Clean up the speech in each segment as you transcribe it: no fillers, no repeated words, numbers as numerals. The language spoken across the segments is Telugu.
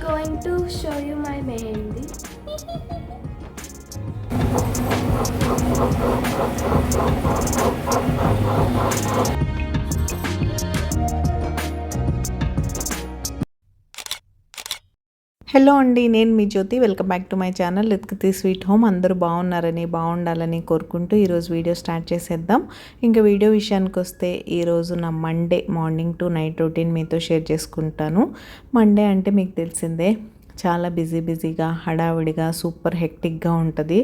Going to show you my mehendi. Hello అండి, నేను మీ Jyothi. Welcome back to my channel లిత్కతి స్వీట్ హోమ్. అందరూ బాగున్నారని బాగుండాలని కోరుకుంటూ ఈరోజు వీడియో స్టార్ట్ చేసేద్దాం. ఇంకా వీడియో విషయానికి వస్తే ఈరోజు నా Monday morning to night routine మీతో షేర్ చేసుకుంటాను. మండే అంటే మీకు తెలిసిందే, చాలా బిజీగా హడావిడిగా సూపర్ హెక్టిక్గా ఉంటుంది.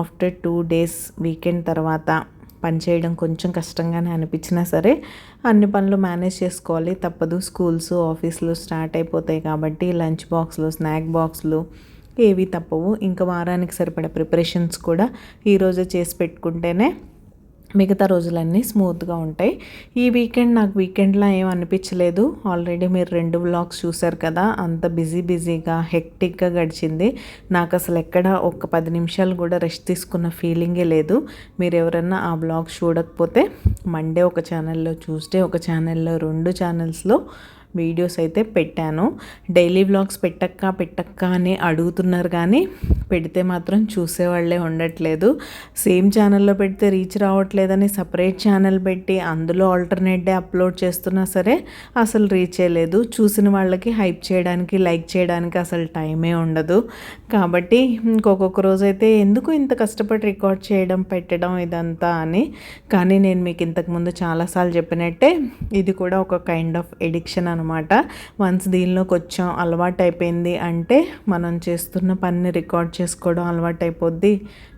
ఆఫ్టర్ 2 days వీకెండ్ తర్వాత పని చేయడం కొంచెం కష్టంగానే అనిపించినా సరే అన్ని పనులు మేనేజ్ చేసుకోవాలి, తప్పదు. స్కూల్స్ ఆఫీసులు స్టార్ట్ అయిపోతాయి కాబట్టి లంచ్ బాక్స్లు స్నాక్ బాక్స్లు ఏవి తప్పవు. ఇంకా వారానికి సరిపడా ప్రిపరేషన్స్ కూడా ఈరోజే చేసి పెట్టుకుంటేనే మిగతా రోజులన్నీ స్మూత్గా ఉంటాయి. ఈ వీకెండ్ నాకు వీకెండ్లా ఏం అనిపించలేదు. ఆల్రెడీ మీరు 2 వ్లాగ్స్ చూసారు కదా, అంత బిజీగా హెక్టిక్గా గడిచింది. నాకు అసలు ఎక్కడ ఒక 10 నిమిషాలు కూడా రెస్ట్ తీసుకున్న ఫీలింగే లేదు. మీరు ఎవరన్నా ఆ వ్లాగ్స్ చూడకపోతే మండే ఒక ఛానల్లో, ట్యూస్డే ఒక ఛానల్లో, 2 ఛానల్స్లో వీడియోస్ అయితే పెట్టాను. డైలీ వ్లాగ్స్ పెట్టక్క అని అడుగుతున్నారు, కానీ పెడితే మాత్రం చూసేవాళ్ళే ఉండట్లేదు. సేమ్ ఛానల్లో పెడితే రీచ్ రావట్లేదని సపరేట్ ఛానల్ పెట్టి అందులో ఆల్టర్నేట్ డే అప్లోడ్ చేస్తున్నా సరే అసలు రీచే లేదు. చూసిన వాళ్ళకి హైప్ చేయడానికి, లైక్ చేయడానికి అసలు టైమే ఉండదు. కాబట్టి ఇంకొక రోజు అయితే ఎందుకు ఇంత కష్టపడి రికార్డ్ చేయడం, పెట్టడం ఇదంతా అని. కానీ నేను మీకు ఇంతకుముందు చాలాసార్లు చెప్పినట్టే ఇది కూడా ఒక కైండ్ ఆఫ్ ఎడిక్షన్ అనమాట. వన్స్ దీనిలోకి వచ్చాం, అలవాటు అయిపోయింది అంటే మనం చేస్తున్న పనిని రికార్డ్ చేసుకోవడం అలవాటు అయిపోద్ది.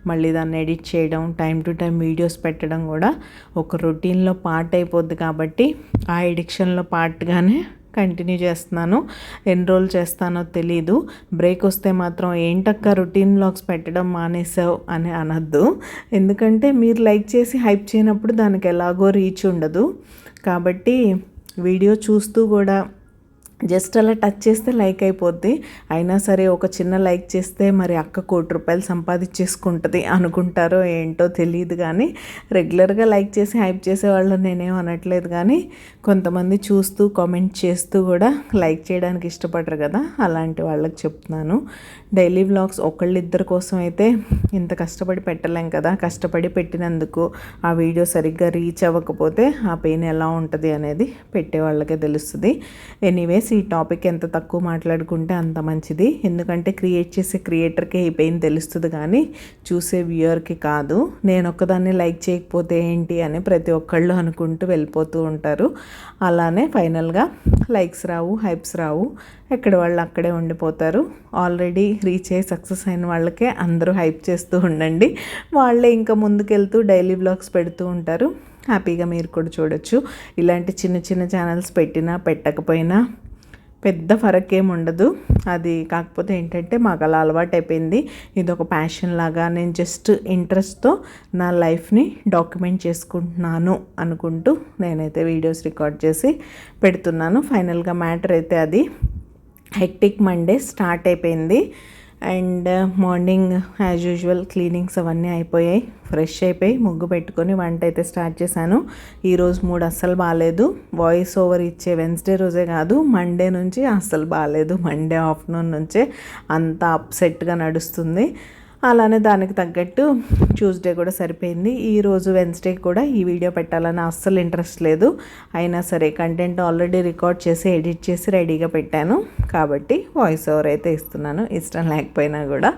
మళ్ళీ దాన్ని ఎడిట్ చేయడం, టైం టు టైం వీడియోస్ పెట్టడం కూడా ఒక రొటీన్లో పార్ట్ అయిపోద్ది. కాబట్టి ఆ ఎడిక్షన్లో పార్ట్గానే కంటిన్యూ చేస్తున్నాను. ఎన్ని రోజులు చేస్తానో తెలీదు. బ్రేక్ వస్తే మాత్రం ఏంటక్క రొటీన్ వ్లాగ్స్ పెట్టడం మానేసావు అని అనద్దు. ఎందుకంటే మీరు లైక్ చేసి హైప్ చేయనప్పుడు దానికి ఎలాగో రీచ్ ఉండదు. కాబట్టి వీడియో చూస్తూ కూడా జస్ట్ అలా టచ్ చేస్తే లైక్ అయిపోద్ది. అయినా సరే ఒక చిన్న లైక్ చేస్తే మరి అక్క ₹1,00,00,000 సంపాదించేసుకుంటుంది అనుకుంటారో ఏంటో తెలియదు. కానీ రెగ్యులర్గా లైక్ చేసి హైప్ చేసే వాళ్ళని నేనేం అనట్లేదు, కానీ కొంతమంది చూస్తూ కామెంట్ చేస్తూ కూడా లైక్ చేయడానికి ఇష్టపడరు కదా, అలాంటి వాళ్ళకి చెప్తున్నాను. డైలీ వ్లాగ్స్ ఒకళ్ళిద్దరి కోసం అయితే ఇంత కష్టపడి పెట్టలేం కదా. కష్టపడి పెట్టినందుకు ఆ వీడియో సరిగ్గా రీచ్ అవ్వకపోతే ఆ పెయిన్ ఎలా ఉంటుంది అనేది పెట్టే వాళ్ళకే తెలుస్తుంది. ఎనీవేస్, ఈ టాపిక్ ఎంత తక్కువ మాట్లాడుకుంటే అంత మంచిది. ఎందుకంటే క్రియేట్ చేసే క్రియేటర్కే ఈ పెయిన్ తెలుస్తుంది, కానీ చూసే వ్యూయర్కి కాదు. నేను ఒక్కదాన్ని లైక్ చేయకపోతే ఏంటి అని ప్రతి ఒక్కళ్ళు అనుకుంటూ వెళ్ళిపోతూ ఉంటారు. అలానే ఫైనల్గా లైక్స్ రావు, హైప్స్ రావు, ఎక్కడ వాళ్ళు అక్కడే ఉండిపోతారు. ఆల్రెడీ రీచ్ అయ్యి సక్సెస్ అయిన వాళ్ళకే అందరూ హైప్ చేస్తూ ఉండండి. వాళ్ళే ఇంకా ముందుకెళ్తూ డైలీ వ్లాగ్స్ పెడుతూ ఉంటారు. హ్యాపీగా మీరు కూడా చూడొచ్చు. ఇలాంటి చిన్న ఛానల్స్ పెట్టినా పెట్టకపోయినా పెద్ద ఫరక్ ఏమి ఉండదు. అది కాకపోతే ఏంటంటే మాకు అలా అలవాటు అయిపోయింది. ఇది ఒక ప్యాషన్ లాగా, నేను జస్ట్ ఇంట్రెస్ట్తో నా లైఫ్ని డాక్యుమెంట్ చేసుకుంటున్నాను అనుకుంటూ నేనైతే వీడియోస్ రికార్డ్ చేసి పెడుతున్నాను. ఫైనల్గా మ్యాటర్ అయితే అది హెక్టిక్ మండే స్టార్ట్ అయిపోయింది. And morning as usual cleanings అవన్నీ అయిపోయాయి. ఫ్రెష్ అయిపోయి ముగ్గు పెట్టుకొని వంట అయితే స్టార్ట్ చేశాను. ఈరోజు మూడ్ అస్సలు బాగాలేదు. వాయిస్ ఓవర్ ఇచ్చే వెన్స్డే రోజే కాదు, మండే నుంచి అస్సలు బాగాలేదు. మండే ఆఫ్టర్నూన్ నుంచే అంత అప్సెట్గా నడుస్తుంది. అలానే దానికి తగ్గట్టు ట్యూస్డే కూడా సరిపోయింది. ఈరోజు వెన్స్డే కూడా ఈ వీడియో పెట్టాలని అస్సలు ఇంట్రెస్ట్ లేదు. అయినా సరే కంటెంట్ ఆల్రెడీ రికార్డ్ చేసి ఎడిట్ చేసి రెడీగా పెట్టాను కాబట్టి వాయిస్ ఓవర్ అయితే ఇస్తున్నాను, ఇష్టం లేకపోయినా కూడా.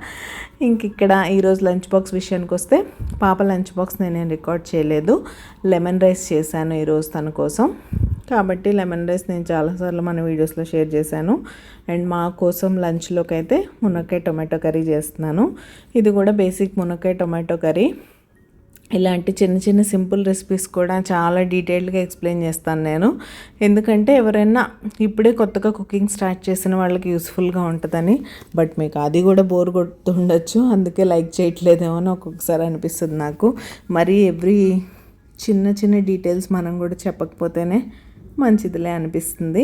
ఇక్కడ ఈరోజు లంచ్ బాక్స్ విషయానికి వస్తే, పాప లంచ్ బాక్స్ నేనేం రికార్డ్ చేయలేదు. లెమన్ రైస్ చేశాను ఈరోజు తన కోసం. కాబట్టి లెమన్ రైస్ నేను చాలాసార్లు మన వీడియోస్లో షేర్ చేశాను. అండ్ మా కోసం లంచ్లోకి అయితే మునక్కాయ టొమాటో కర్రీ చేస్తున్నాను. ఇది కూడా బేసిక్ మునక్కాయ టొమాటో కర్రీ. ఇలాంటి చిన్న చిన్న సింపుల్ రెసిపీస్ కూడా చాలా డీటెయిల్డ్గా ఎక్స్ప్లెయిన్ చేస్తాను నేను. ఎందుకంటే ఎవరైనా ఇప్పుడే కొత్తగా కుకింగ్ స్టార్ట్ చేసిన వాళ్ళకి యూస్ఫుల్గా ఉంటుందని. బట్ మీకు అది కూడా బోర్ కొడుతుండొచ్చు, అందుకే లైక్ చేయట్లేదేమో అని ఒక్కొక్కసారి అనిపిస్తుంది నాకు. మరి ఎవ్రీ చిన్న చిన్న డీటెయిల్స్ మనం కూడా చెప్పకపోతేనే మంచిదిలే అనిపిస్తుంది.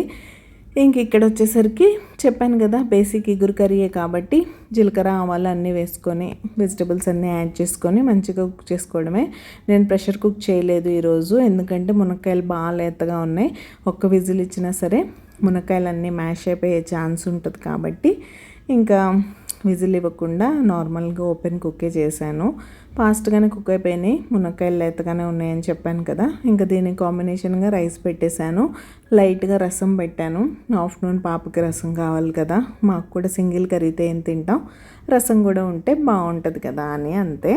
ఇంక ఇక్కడ వచ్చేసరికి చెప్పాను కదా, బేసిక్ ఇగురు కర్రీయే కాబట్టి జీలకర్ర ఆవాలు అన్నీ వేసుకొని వెజిటబుల్స్ అన్నీ యాడ్ చేసుకొని మంచిగా కుక్ చేసుకోవడమే. నేను ప్రెషర్ కుక్ చేయలేదు ఈరోజు, ఎందుకంటే మునక్కాయలు బాగా లేతగా ఉన్నాయి. ఒక్క విజిల్ ఇచ్చినా సరే మునక్కాయలు అన్నీ మ్యాష్ అయిపోయే ఛాన్స్ ఉంటుంది కాబట్టి ఇంకా విజిల్ ఇవ్వకుండా నార్మల్గా ఓపెన్ కుక్కే చేశాను. ఫాస్ట్గానే కుక్ అయిపోయినాయి, మునక్కాయలు లేతగానే ఉన్నాయని చెప్పాను కదా. ఇంకా దీనికి కాంబినేషన్గా రైస్ పెట్టేశాను, లైట్గా రసం పెట్టాను. ఆఫ్టర్నూన్ పాపకి రసం కావాలి కదా, మాకు కూడా సింగిల్ కర్రీతో ఏం తింటాం, రసం కూడా ఉంటే బాగుంటుంది కదా అని అంతే.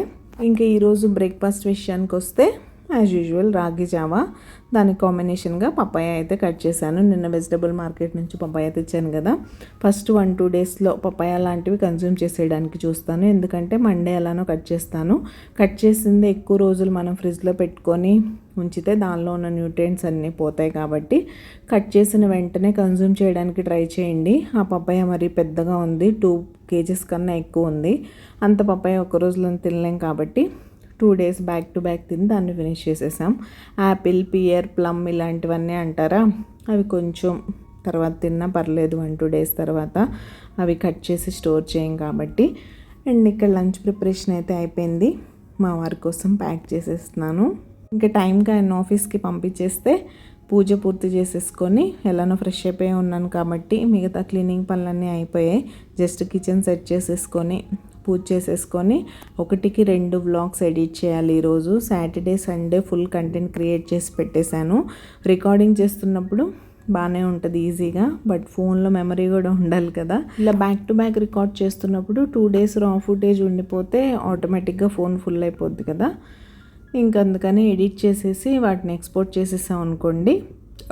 ఇంకా ఈరోజు బ్రేక్ఫాస్ట్ విషయానికి వస్తే యాజ్ యూజువల్ రాగి జావా, దానికి కాంబినేషన్గా పపాయ అయితే కట్ చేశాను. నిన్న వెజిటబుల్ మార్కెట్ నుంచి పపాయ తెచ్చాను కదా, ఫస్ట్ 1-2 డేస్లో పపాయ లాంటివి కన్జ్యూమ్ చేసేయడానికి చూస్తాను. ఎందుకంటే మండే ఎలానో కట్ చేస్తాను. కట్ చేసింది ఎక్కువ రోజులు మనం ఫ్రిడ్జ్లో పెట్టుకొని ఉంచితే దానిలో ఉన్న న్యూట్రియంట్స్ అన్నీ పోతాయి కాబట్టి కట్ చేసిన వెంటనే కన్జ్యూమ్ చేయడానికి ట్రై చేయండి. ఆ పపాయ మరి పెద్దగా ఉంది, 2 kgs కన్నా ఎక్కువ ఉంది. అంత పపాయ ఒక్క రోజులో తినలేం కాబట్టి 2 days బ్యాక్ టు బ్యాక్ తిని దాన్ని ఫినిష్ చేసేసాం. యాపిల్, పియర్, ప్లమ్ ఇలాంటివన్నీ అంటారా, అవి కొంచెం తర్వాత తిన్నా పర్లేదు, 1-2 days తర్వాత అవి కట్ చేసి స్టోర్ చేయం కాబట్టి. అండ్ ఇక్కడ లంచ్ ప్రిపరేషన్ అయితే అయిపోయింది, మా వారి కోసం ప్యాక్ చేసేస్తున్నాను. ఇంకా టైంకి ఆయన ఆఫీస్కి పంపించేస్తే పూజ పూర్తి చేసేసుకొని ఎలానో ఫ్రెష్ అయిపోయి ఉన్నాను కాబట్టి మిగతా క్లీనింగ్ పనులన్నీ అయిపోయాయి. జస్ట్ కిచెన్ సెట్ చేసేసుకొని పూజ చేసేసుకొని 1కి 2 వ్లాగ్స్ ఎడిట్ చేయాలి ఈరోజు. Saturday Sunday full content create చేసి పెట్టేశాను. రికార్డింగ్ చేస్తున్నప్పుడు బాగానే ఉంటుంది ఈజీగా, బట్ ఫోన్లో మెమరీ కూడా ఉండాలి కదా. ఇలా బ్యాక్ టు బ్యాక్ రికార్డ్ చేస్తున్నప్పుడు 2 days రా ఫుటేజ్ ఉండిపోతే ఆటోమేటిక్గా ఫోన్ ఫుల్ అయిపోద్ది కదా. ఇంకా అందుకని ఎడిట్ చేసేసి వాటిని ఎక్స్పోర్ట్ చేసేసాం అనుకోండి,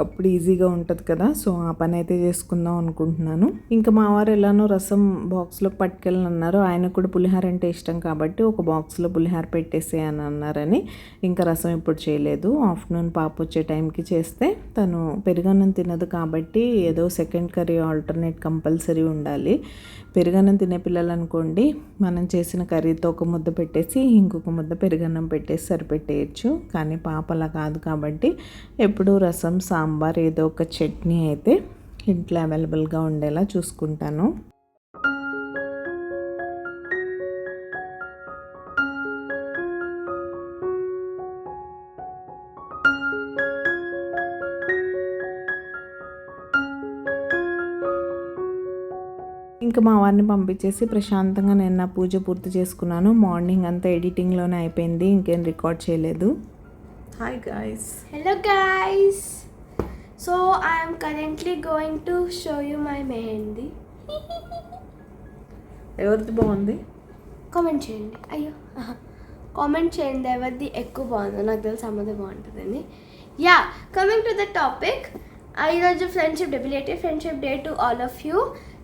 అప్పుడు ఈజీగా ఉంటుంది కదా. సో ఆ పని అయితే చేసుకుందాం అనుకుంటున్నాను. ఇంకా మా వారు ఎలానో రసం బాక్స్లో పట్టుకెళ్ళనన్నారు. ఆయనకు కూడా పులిహార అంటే ఇష్టం కాబట్టి ఒక బాక్స్లో పులిహార పెట్టేసే అని అన్నారని ఇంకా రసం ఇప్పుడు చేయలేదు. ఆఫ్టర్నూన్ పాప వచ్చే టైంకి చేస్తే తను పెరుగన్నం తినదు కాబట్టి ఏదో సెకండ్ కర్రీ ఆల్టర్నేట్ కంపల్సరీ ఉండాలి. పెరుగన్నం తినే పిల్లలు అనుకోండి, మనం చేసిన కర్రీతో ఒక ముద్ద పెట్టేసి ఇంకొక ముద్ద పెరుగన్నం పెట్టేసి సరిపెట్టేయచ్చు. కానీ పాప అలా కాదు కాబట్టి ఎప్పుడూ రసం, సాంబార్, ఏదో ఒక చట్నీ అయితే ఇంట్లో అవైలబుల్గా ఉండేలా చూసుకుంటాను. ఇంకా మా వారిని పంపించేసి ప్రశాంతంగా నేను నా పూజ పూర్తి చేసుకున్నాను. మార్నింగ్ అంతా ఎడిటింగ్లోనే అయిపోయింది, ఇంకేం రికార్డ్ చేయలేదు. Hi guys. Hello guys. So I am currently going to show you my mehendi. ఎవరిది బాగుంది కామెంట్ చేయండి. అయ్యో కామెంట్ చేయండి ఎవరిది ఎక్కువ బాగుందో, నాకు తెలిసి అమ్మది బాగుంటుందని. Yeah, coming to the topic, ఈరోజు friendship day, belated friendship day to all of you.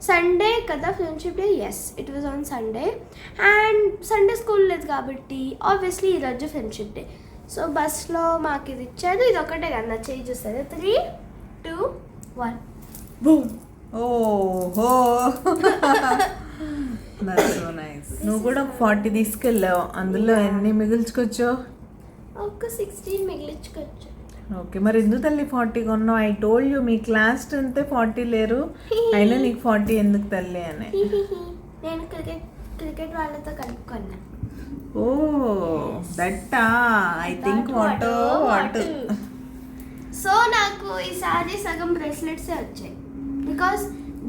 Sunday కదా friendship day, yes it was on Sunday. And Sunday school లేదు కాబట్టి ఆబ్వియస్లీ ఈరోజు ఫ్రెండ్షిప్ డే. సో బస్లో మాకు ఇది ఇచ్చారు, ఇది ఒకటే కదా నా చేయి చూస్తారు. 3, 2, 1 బూమ్. ఓహో దట్స్ సో నైస్. నువ్వు కూడా ఒక 40 తీసుకెళ్ళావు, అందులో ఎన్ని మిగిల్చుకొచ్చావు? ఒక 16 మిగిలించుకోవచ్చు. ఓకే, మరి ఎందుకు తల్లి 40 కొన్నావు? I told you me class 10 40 లేరు, అయినా నీకు 40 ఎందుకు తల్లి అని. నేను క్రికెట్ వాళ్ళతో కలుపుకున్నా. ఓ దట్టా, ఐ థింక్ వాట్. సో నాకు ఈసారి సగం బ్రేస్లెట్సే వచ్చాయి, because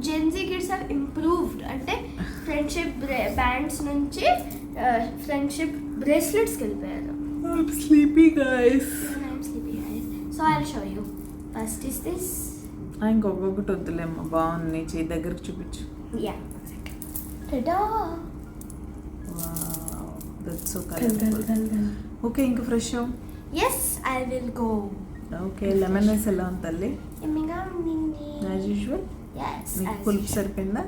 Gen Z kids have improved. అంటే ఫ్రెండ్షిప్ బ్యాండ్స్ నుంచి ఫ్రెండ్షిప్ బ్రేస్లెట్స్కి వెళ్ళిపోయారు. I'm sleepy guys. I'm sleepy guys. So I'll show you. First is this. ఇంకొకటి వద్దులేమ్మా, బాగుంది, నీ చేయి దగ్గరికి చూపించు. Yeah. Ta-da! Wow, that's so colorful. Okay, ఇంకా ఫ్రెష్ అవ్వు. Yes, I will go. Okay, lemon rice ఎలా ఉంది తల్లి? ఎమ్మిగా ఉంది. As usual. Yes. నీకు పులుపు సరిపోయిందా?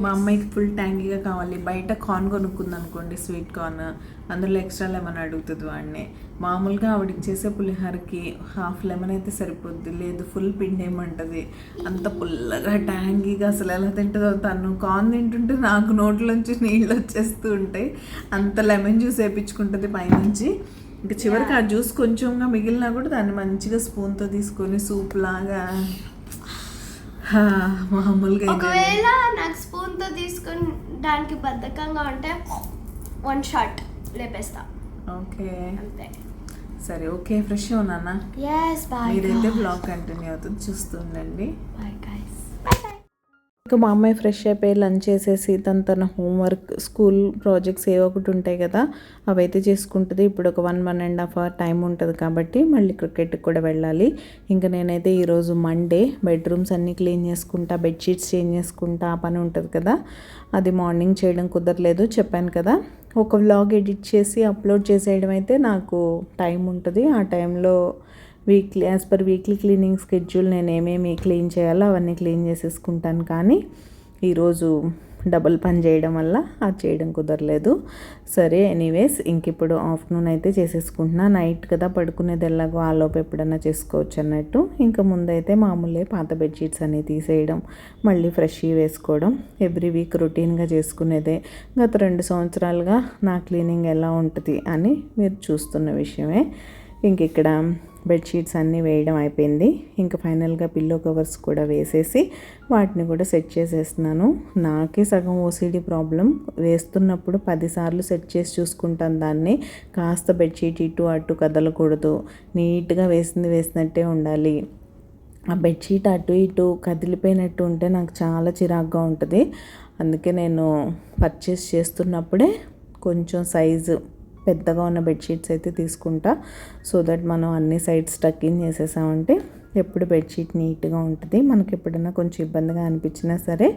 మా అమ్మాయికి ఫుల్ ట్యాంగీగా కావాలి. బయట కార్న్ కొనుక్కుంది అనుకోండి, స్వీట్ కార్న్, అందులో ఎక్స్ట్రా లెమన్ అడుగుతుంది వాడిని. మామూలుగా ఆవిడకి చేసే పులిహోరకి హాఫ్ లెమన్ అయితే సరిపోద్ది, లేదు ఫుల్ పిండి ఏమంటుంది. అంత పుల్లగా ట్యాంగీగా అసలు ఎలా తింటుందో. తను కార్న్ తింటుంటే నాకు నోట్లోంచి నీళ్ళు వచ్చేస్తూ ఉంటాయి. అంత లెమన్ జ్యూస్ వేయించుకుంటుంది పైనుంచి. ఇంకా చివరికి ఆ జ్యూస్ కొంచెంగా మిగిలినా కూడా దాన్ని మంచిగా స్పూన్తో తీసుకొని సూప్ లాగా మామూలుగా. ఒకవేళ నాకు స్పూన్తో తీసుకొని దానికి బద్ధకంగా ఉంటే 1 షాట్ లేపేస్తా. ఓకే అంతే. సరే ఓకే, ఫ్రెష్ అవునా? మీరైతే బ్లాగ్ కంటిన్యూ అవుతుంది, చూస్తుండండి. ఇంకా మా అమ్మాయి ఫ్రెష్ అయిపోయి లంచ్ చేసేసి తన హోంవర్క్, స్కూల్ ప్రాజెక్ట్స్ ఏవో ఒకటి ఉంటాయి కదా, అవైతే చేసుకుంటుంది. ఇప్పుడు ఒక 1.5 అవర్ టైం ఉంటుంది కాబట్టి మళ్ళీ క్రికెట్కి కూడా వెళ్ళాలి. ఇంకా నేనైతే ఈరోజు మండే బెడ్రూమ్స్ అన్నీ క్లీన్ చేసుకుంటా, బెడ్షీట్స్ చేంజ్ చేసుకుంటా, ఆ పని ఉంటుంది కదా. అది మార్నింగ్ చేయడం కుదరలేదు, చెప్పాను కదా. ఒక వ్లాగ్ ఎడిట్ చేసి అప్లోడ్ చేసేయడం అయితే నాకు టైం ఉంటుంది. ఆ టైంలో weekly as per weekly cleaning schedule నేను ఏమేమి క్లీన్ చేయాలో అవన్నీ క్లీన్ చేసేసుకుంటాను. కానీ ఈరోజు డబుల్ పని చేయడం వల్ల అది చేయడం కుదరలేదు. సరే ఎనీవేస్, ఇంక ఇప్పుడు ఆఫ్టర్నూన్ అయితే చేసేసుకుంటున్నా. నైట్ కదా పడుకునేది, ఎలాగో ఆలోపు ఎప్పుడన్నా చేసుకోవచ్చు అన్నట్టు. ఇంకా ముందైతే మామూలే పాత బెడ్షీట్స్ అన్నీ తీసేయడం, మళ్ళీ ఫ్రెష్ వేసుకోవడం ఎవ్రీ వీక్ రొటీన్గా చేసుకునేదే. గత 2 సంవత్సరాలుగా నా క్లీనింగ్ ఎలా ఉంటుంది అని మీరు చూస్తున్న విషయమే. ఇంక ఇక్కడ బెడ్షీట్స్ అన్నీ వేయడం అయిపోయింది. ఇంకా ఫైనల్గా పిల్లో కవర్స్ కూడా వేసేసి వాటిని కూడా సెట్ చేసేస్తున్నాను. నాకే సగం ఓసిడి ప్రాబ్లం, వేస్తున్నప్పుడు 10 సార్లు సెట్ చేసి చూసుకుంటాను దాన్ని. కాస్త బెడ్షీట్ ఇటు అటు కదలకూడదు, నీట్గా వేసినట్టే ఉండాలి. ఆ బెడ్షీట్ అటు ఇటు కదిలిపోయినట్టు ఉంటే నాకు చాలా చిరాగ్గా ఉంటుంది. అందుకే నేను పర్చేస్ చేస్తున్నప్పుడే కొంచెం సైజు పెద్దగా ఉన్న బెడ్షీట్స్ అయితే తీసుకుంటా. సో దట్ మనం అన్ని సైడ్స్ టక్ ఇన్ చేసేసామంటే ఎప్పుడు బెడ్షీట్ నీట్గా ఉంటుంది. మనకి ఎప్పుడైనా కొంచెం ఇబ్బందిగా అనిపించినా సరే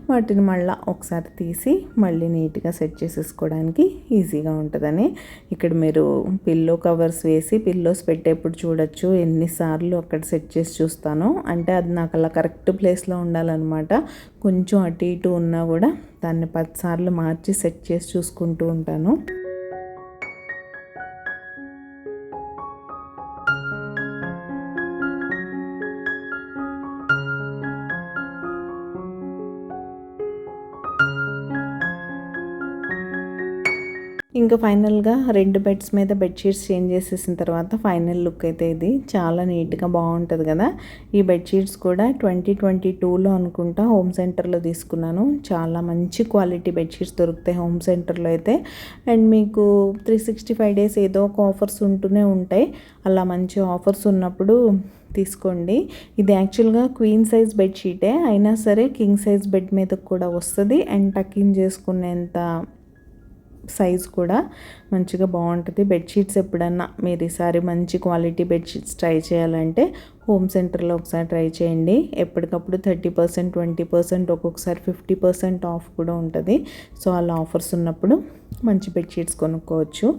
వాటిని మళ్ళీ ఒకసారి తీసి మళ్ళీ నీట్గా సెట్ చేసేసుకోవడానికి ఈజీగా ఉంటుందని. ఇక్కడ మీరు పిల్లో కవర్స్ వేసి పిల్లోస్ పెట్టేప్పుడు చూడొచ్చు ఎన్నిసార్లు అక్కడ సెట్ చేసి చూస్తాను. అంటే అది నాకు అలా కరెక్ట్ ప్లేస్లో ఉండాలన్నమాట. కొంచెం అటు ఇటు ఉన్నా కూడా దాన్ని 10 సార్లు మార్చి సెట్ చేసి చూసుకుంటూ ఉంటాను. ఇంకా ఫైనల్గా 2 బెడ్స్ మీద బెడ్షీట్స్ చేంజ్ చేసేసిన తర్వాత ఫైనల్ లుక్ అయితే ఇది చాలా నీట్గా బాగుంటుంది కదా. ఈ బెడ్షీట్స్ కూడా 2022లో అనుకుంటా హోమ్ సెంటర్లో తీసుకున్నాను. చాలా మంచి క్వాలిటీ బెడ్షీట్స్ దొరుకుతాయి హోమ్ సెంటర్లో అయితే. అండ్ మీకు 365 డేస్ ఏదో ఒక ఆఫర్స్ ఉంటూనే ఉంటాయి. అలా మంచి ఆఫర్స్ ఉన్నప్పుడు తీసుకోండి. ఇది యాక్చువల్గా క్వీన్ సైజ్ బెడ్షీటే అయినా సరే కింగ్ సైజ్ బెడ్ మీద కూడా వస్తుంది. అండ్ టకింగ్ చేసుకునేంత సైజ్ కూడా మంచిగా బాగుంటుంది. బెడ్షీట్స్ ఎప్పుడన్నా మీరు ఈసారి మంచి క్వాలిటీ బెడ్షీట్స్ ట్రై చేయాలంటే హోమ్ సెంటర్లో ఒకసారి ట్రై చేయండి. ఎప్పటికప్పుడు 30%, 20%, ఒక్కొక్కసారి 50% ఆఫ్ కూడా ఉంటుంది. సో అలా ఆఫర్స్ ఉన్నప్పుడు మంచి బెడ్షీట్స్ కొనుక్కోవచ్చు.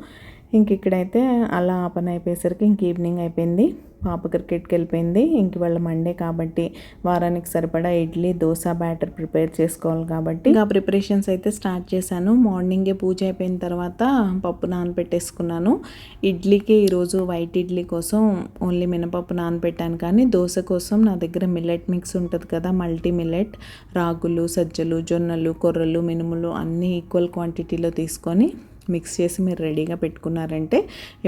ఇంక ఇక్కడైతే అలా ఆ పని అయిపోయేసరికి ఇంక ఈవినింగ్ అయిపోయింది. పాప క్రికెట్కి వెళ్ళిపోయింది. ఇంక వాళ్ళ మండే కాబట్టి వారానికి సరిపడా ఇడ్లీ దోశ బ్యాటర్ ప్రిపేర్ చేసుకోవాలి కాబట్టి ఇంకా ప్రిపరేషన్స్ అయితే స్టార్ట్ చేశాను. మార్నింగే పూజ అయిపోయిన తర్వాత పప్పు నానబెట్టేసుకున్నాను. ఇడ్లీకి ఈరోజు వైట్ ఇడ్లీ కోసం ఓన్లీ మినపప్పు నానబెట్టాను. కానీ దోశ కోసం నా దగ్గర మిల్లెట్ మిక్స్ ఉంటుంది కదా, మల్టీ మిల్లెట్, రాగులు, సజ్జలు, జొన్నలు, కొర్రలు, మినుములు అన్నీ ఈక్వల్ క్వాంటిటీలో తీసుకొని మిక్స్ చేసి మీరు రెడీగా పెట్టుకున్నారంటే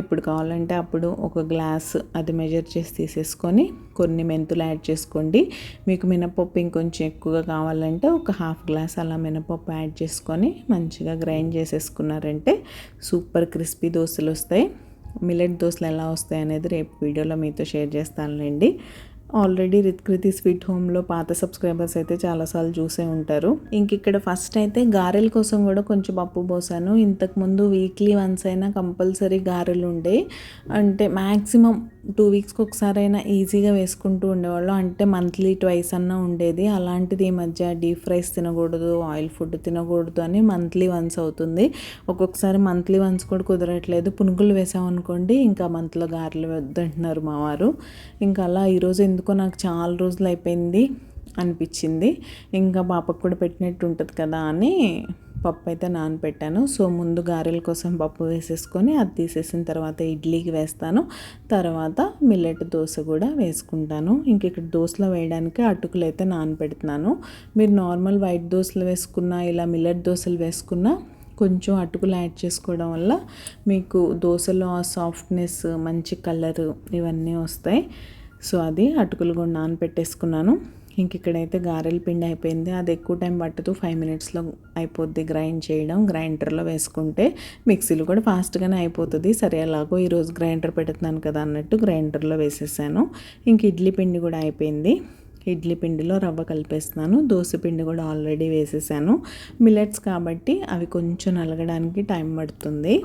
ఎప్పుడు కావాలంటే అప్పుడు ఒక గ్లాస్ అది మెజర్ చేసి తీసేసుకొని కొన్ని మెంతులు యాడ్ చేసుకోండి. మీకు మినపప్పు ఇంకొంచెం ఎక్కువగా కావాలంటే ఒక హాఫ్ గ్లాస్ అలా మినపప్పు యాడ్ చేసుకొని మంచిగా గ్రైండ్ చేసేసుకున్నారంటే సూపర్ క్రిస్పీ దోశలు వస్తాయి. మిల్లెట్ దోశలు ఎలా వస్తాయి అనేది రేపు వీడియోలో మీతో షేర్ చేస్తానులేండి. ఆల్రెడీ రిత్కృతి స్వీట్ హోమ్లో పాత సబ్స్క్రైబర్స్ అయితే చాలాసార్లు చూసే ఉంటారు. ఇంక ఇక్కడ ఫస్ట్ అయితే గారెల కోసం కూడా కొంచెం పప్పు పోసాను. ఇంతకుముందు వీక్లీ వన్స్ అయినా కంపల్సరీ గారెలు ఉండే, అంటే మ్యాక్సిమం 2 వీక్స్కి ఒకసారైనా ఈజీగా వేసుకుంటూ ఉండేవాళ్ళు. అంటే మంత్లీ 2 అన్నా ఉండేది. అలాంటిది ఈ మధ్య డీప్ ఫ్రైస్ తినకూడదు, ఆయిల్ ఫుడ్ తినకూడదు అని మంత్లీ వన్స్ అవుతుంది. ఒక్కొక్కసారి మంత్లీ వన్స్ కూడా కుదరట్లేదు. పునుగులు వేసామనుకోండి ఇంకా మంత్లో గారెలు వద్దంటున్నారు మా వారు. ఇంకా అలా ఈరోజు ఎందుకో నాకు చాలా రోజులు అయిపోయింది అనిపించింది. ఇంకా పాపకు కూడా పెట్టినట్టు ఉంటుంది కదా అని పప్పు అయితే నానబెట్టాను. సో ముందు గారెల కోసం పప్పు వేసేసుకొని అది తీసేసిన తర్వాత ఇడ్లీకి వేస్తాను. తర్వాత మిల్లెట్ దోశ కూడా వేసుకుంటాను. ఇంక ఇక్కడ దోశలో వేయడానికి అటుకులు అయితే నానబెడుతున్నాను. మీరు నార్మల్ వైట్ దోశలు వేసుకున్నా ఇలా మిల్లెట్ దోశలు వేసుకున్నా కొంచెం అటుకులు యాడ్ చేసుకోవడం వల్ల మీకు దోశలో ఆ సాఫ్ట్నెస్, మంచి కలరు ఇవన్నీ వస్తాయి. సో అది అటుకులు కూడా నానబెట్టేసుకున్నాను. ఇంక ఇక్కడైతే గారెల పిండి అయిపోయింది. అది ఎక్కువ టైం పట్టదు, 5 మినిట్స్లో అయిపోద్ది గ్రైండ్ చేయడం. గ్రైండర్లో వేసుకుంటే మిక్సీలో కూడా ఫాస్ట్గానే అయిపోతుంది. సరే ఎలాగో ఈరోజు గ్రైండర్ పెడుతున్నాను కదా అన్నట్టు గ్రైండర్లో వేసేసాను. ఇంక ఇడ్లీ పిండి కూడా అయిపోయింది. ఇడ్లీ పిండిలో రవ్వ కలిపేస్తున్నాను. దోశ పిండి కూడా ఆల్రెడీ వేసేసాను. మిల్లెట్స్ కాబట్టి అవి కొంచెం నలగడానికి టైం పడుతుంది.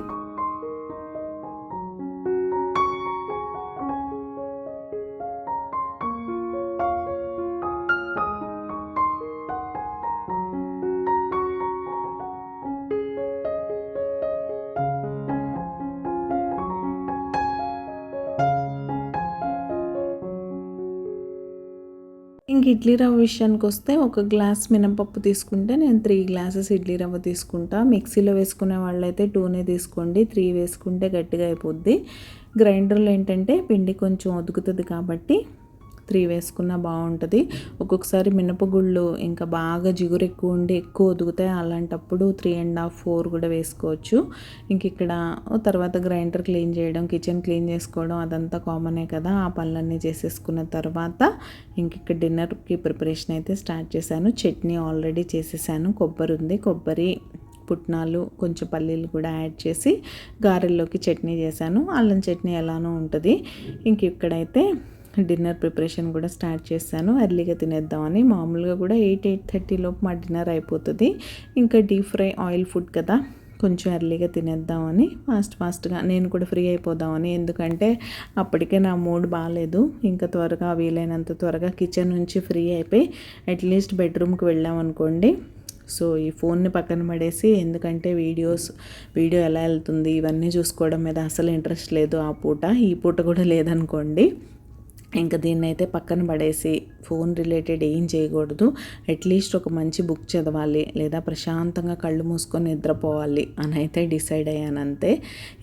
ఇంక ఇడ్లీ రవ్వ విషయానికి వస్తే ఒక గ్లాస్ మినపప్పు తీసుకుంటే నేను 3 గ్లాసెస్ ఇడ్లీ రవ్వ తీసుకుంటా. మిక్సీలో వేసుకునే వాళ్ళైతే 2నే తీసుకోండి, 3 వేసుకుంటే గట్టిగా అయిపోద్ది. గ్రైండర్లో ఏంటంటే పిండి కొంచెం ఒదుగుతుంది కాబట్టి 3 వేసుకున్నా బాగుంటుంది. ఒక్కొక్కసారి మినపగుళ్ళు ఇంకా బాగా జిగురు ఎక్కువ ఉండి ఎక్కువ ఒదుగుతాయి. అలాంటప్పుడు 3.5, 4 కూడా వేసుకోవచ్చు. ఇంక ఇక్కడ తర్వాత గ్రైండర్ క్లీన్ చేయడం, కిచెన్ క్లీన్ చేసుకోవడం అదంతా కామనే కదా. ఆ పనులన్నీ చేసేసుకున్న తర్వాత ఇంక ఇక్కడ డిన్నర్కి ప్రిపరేషన్ అయితే స్టార్ట్ చేశాను. చట్నీ ఆల్రెడీ చేసేసాను. కొబ్బరి ఉంది, కొబ్బరి పుట్నాలు కొంచెం పల్లీలు కూడా యాడ్ చేసి గారెల్లోకి చట్నీ చేశాను. అల్లం చట్నీ ఎలానో ఉంటుంది. ఇంక ఇక్కడైతే డిన్నర్ ప్రిపరేషన్ కూడా స్టార్ట్ చేశాను. ఎర్లీగా తినేద్దామని. మామూలుగా కూడా 8-8:30 లోపు మా డిన్నర్ అయిపోతుంది. ఇంకా డీప్ ఫ్రై ఆయిల్ ఫుడ్ కదా, కొంచెం ఎర్లీగా తినేద్దామని ఫాస్ట్గా నేను కూడా ఫ్రీ అయిపోదామని. ఎందుకంటే అప్పటికే నా మూడ్ బాగాలేదు. ఇంకా త్వరగా వీలైనంత త్వరగా కిచెన్ నుంచి ఫ్రీ అయిపోయి అట్లీస్ట్ బెడ్రూమ్కి వెళ్ళామనుకోండి. సో ఈ ఫోన్ని పక్కన పడేసి, ఎందుకంటే వీడియో ఎలా వెళ్తుంది ఇవన్నీ చూసుకోవడం మీద అసలు ఇంట్రెస్ట్ లేదు ఈ పూట కూడా లేదనుకోండి. ఇంకా దీన్ని అయితే పక్కన పడేసి ఫోన్ రిలేటెడ్ ఏం చేయకూడదు. అట్లీస్ట్ ఒక మంచి బుక్ చదవాలి లేదా ప్రశాంతంగా కళ్ళు మూసుకొని నిద్రపోవాలి అని అయితే డిసైడ్ అయ్యాను అంతే.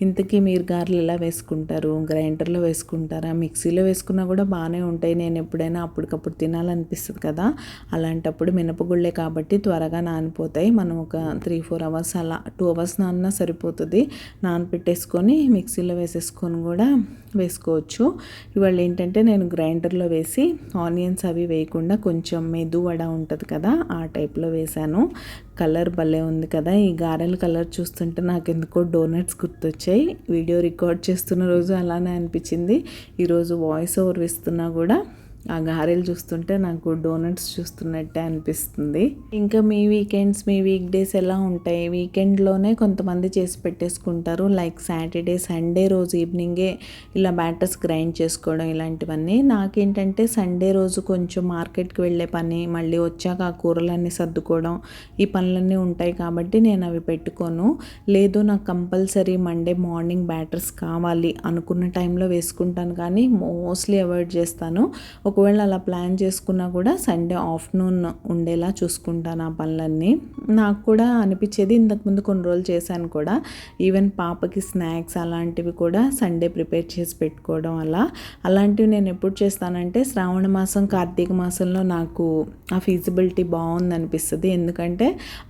ఇంతకీ మీరు గారెలు ఎలా వేసుకుంటారు? గ్రైండర్లో వేసుకుంటారా? మిక్సీలో వేసుకున్నా కూడా బాగానే ఉంటాయి. నేను ఎప్పుడైనా అప్పటికప్పుడు తినాలనిపిస్తుంది కదా, అలాంటప్పుడు మినపగుళ్ళే కాబట్టి త్వరగా నానిపోతాయి. మనం ఒక 3-4 అవర్స్ అలా 2 అవర్స్ నానినా సరిపోతుంది. నానపెట్టేసుకొని మిక్సీలో వేసేసుకొని కూడా వేసుకోవచ్చు. ఇవాళ ఏంటంటే నేను గ్రైండర్లో వేసి ఆనియన్స్ అవి వేయకుండా కొంచెం మెదు వడ ఉంటుంది కదా ఆ టైప్లో వేసాను. కలర్ భలే ఉంది కదా. ఈ గారెల కలర్ చూస్తుంటే నాకు ఎందుకో డోనట్స్ గుర్తొచ్చాయి. వీడియో రికార్డ్ చేస్తున్న రోజు అలానే అనిపించింది. ఈరోజు వాయిస్ ఓవర్ ఇస్తున్నా కూడా ఆ గారెలు చూస్తుంటే నాకు డోనట్స్ చూస్తున్నట్టే అనిపిస్తుంది. ఇంకా మీ వీకెండ్స్, మీ వీక్ డేస్ ఎలా ఉంటాయి? వీకెండ్లోనే కొంతమంది చేసి పెట్టేసుకుంటారు. లైక్ సాటర్డే, సండే రోజు ఈవినింగే ఇలా బ్యాటర్స్ గ్రైండ్ చేసుకోవడం ఇలాంటివన్నీ. నాకేంటంటే సండే రోజు కొంచెం మార్కెట్కి వెళ్ళే పని, మళ్ళీ వచ్చాక ఆ కూరలన్నీ సర్దుకోవడం, ఈ పనులన్నీ ఉంటాయి కాబట్టి నేను అవి పెట్టుకోను. లేదు నాకు కంపల్సరీ మండే మార్నింగ్ బ్యాటర్స్ కావాలి అనుకున్న టైంలో వేసుకుంటాను, కానీ మోస్ట్లీ అవాయిడ్ చేస్తాను. ఒకవేళ అలా ప్లాన్ చేసుకున్నా కూడా సండే ఆఫ్టర్నూన్ ఉండేలా చూసుకుంటాను ఆ పనులన్నీ. నాకు కూడా అనిపించేది, ఇంతకుముందు కొన్ని రోజులు చేశాను కూడా, ఈవెన్ పాపకి స్నాక్స్ అలాంటివి కూడా సండే ప్రిపేర్ చేసి పెట్టుకోవడం. అలాంటివి నేను ఎప్పుడు చేస్తానంటే శ్రావణ మాసం, కార్తీక మాసంలో నాకు ఆ ఫీజిబిలిటీ బాగుంది అనిపిస్తుంది. ఎందుకంటే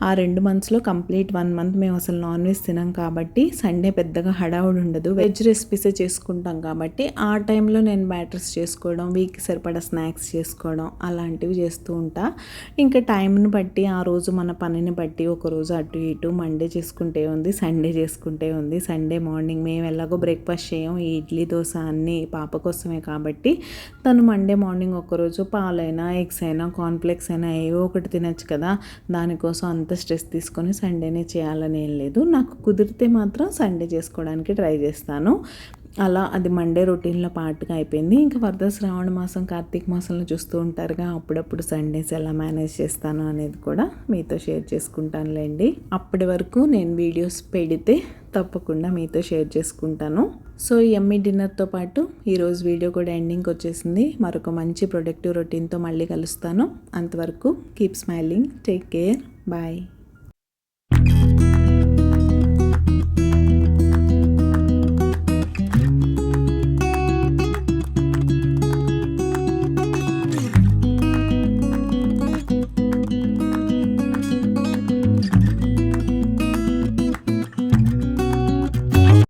ఆ 2 మంత్స్లో కంప్లీట్ 1 మంత్ మేము అసలు నాన్ వెజ్ తినాం కాబట్టి సండే పెద్దగా హడావుడి ఉండదు. వెజ్ రెసిపీసే చేసుకుంటాం కాబట్టి ఆ టైంలో నేను బ్యాటర్స్ చేసుకోవడం, వీక్కి సరిపడా స్నాక్స్ చేసుకోవడం అలాంటివి చేస్తూ ఉంటా. ఇంకా టైంని బట్టి, ఆ రోజు మన పనిని బట్టి ఒకరోజు అటు ఇటు మండే చేసుకుంటే ఉంది, సండే చేసుకుంటే ఉంది. సండే మార్నింగ్ మేము ఎలాగో బ్రేక్ఫాస్ట్ చేయం, ఈ ఇడ్లీ దోశ అన్నీ పాప కోసమే కాబట్టి తను మండే మార్నింగ్ ఒకరోజు పాలైనా, ఎగ్స్ అయినా, కార్న్ఫ్లెక్స్ అయినా ఏవో ఒకటి తినచ్చు కదా. దానికోసం అంత స్ట్రెస్ తీసుకొని సండేనే చేయాలని ఏం లేదు. నాకు కుదిరితే మాత్రం సండే చేసుకోవడానికి ట్రై చేస్తాను. అలా అది మండే రొటీన్లో పార్ట్గా అయిపోయింది. ఇంకా ఫర్దర్ శ్రావణ మాసం కార్తీక మాసంలో చూస్తూ ఉంటారుగా, అప్పుడప్పుడు సండేస్ ఎలా మేనేజ్ చేస్తాను అనేది కూడా మీతో షేర్ చేసుకుంటానులేండి. అప్పటి వరకు నేను వీడియోస్ పెడితే తప్పకుండా మీతో షేర్ చేసుకుంటాను. సో ఈ యమ్మీ డిన్నర్తో పాటు ఈరోజు వీడియో కూడా ఎండింగ్కి వచ్చేసింది. మరొక మంచి ప్రొడక్టివ్ రొటీన్తో మళ్ళీ కలుస్తాను. అంతవరకు keep smiling, take care, bye.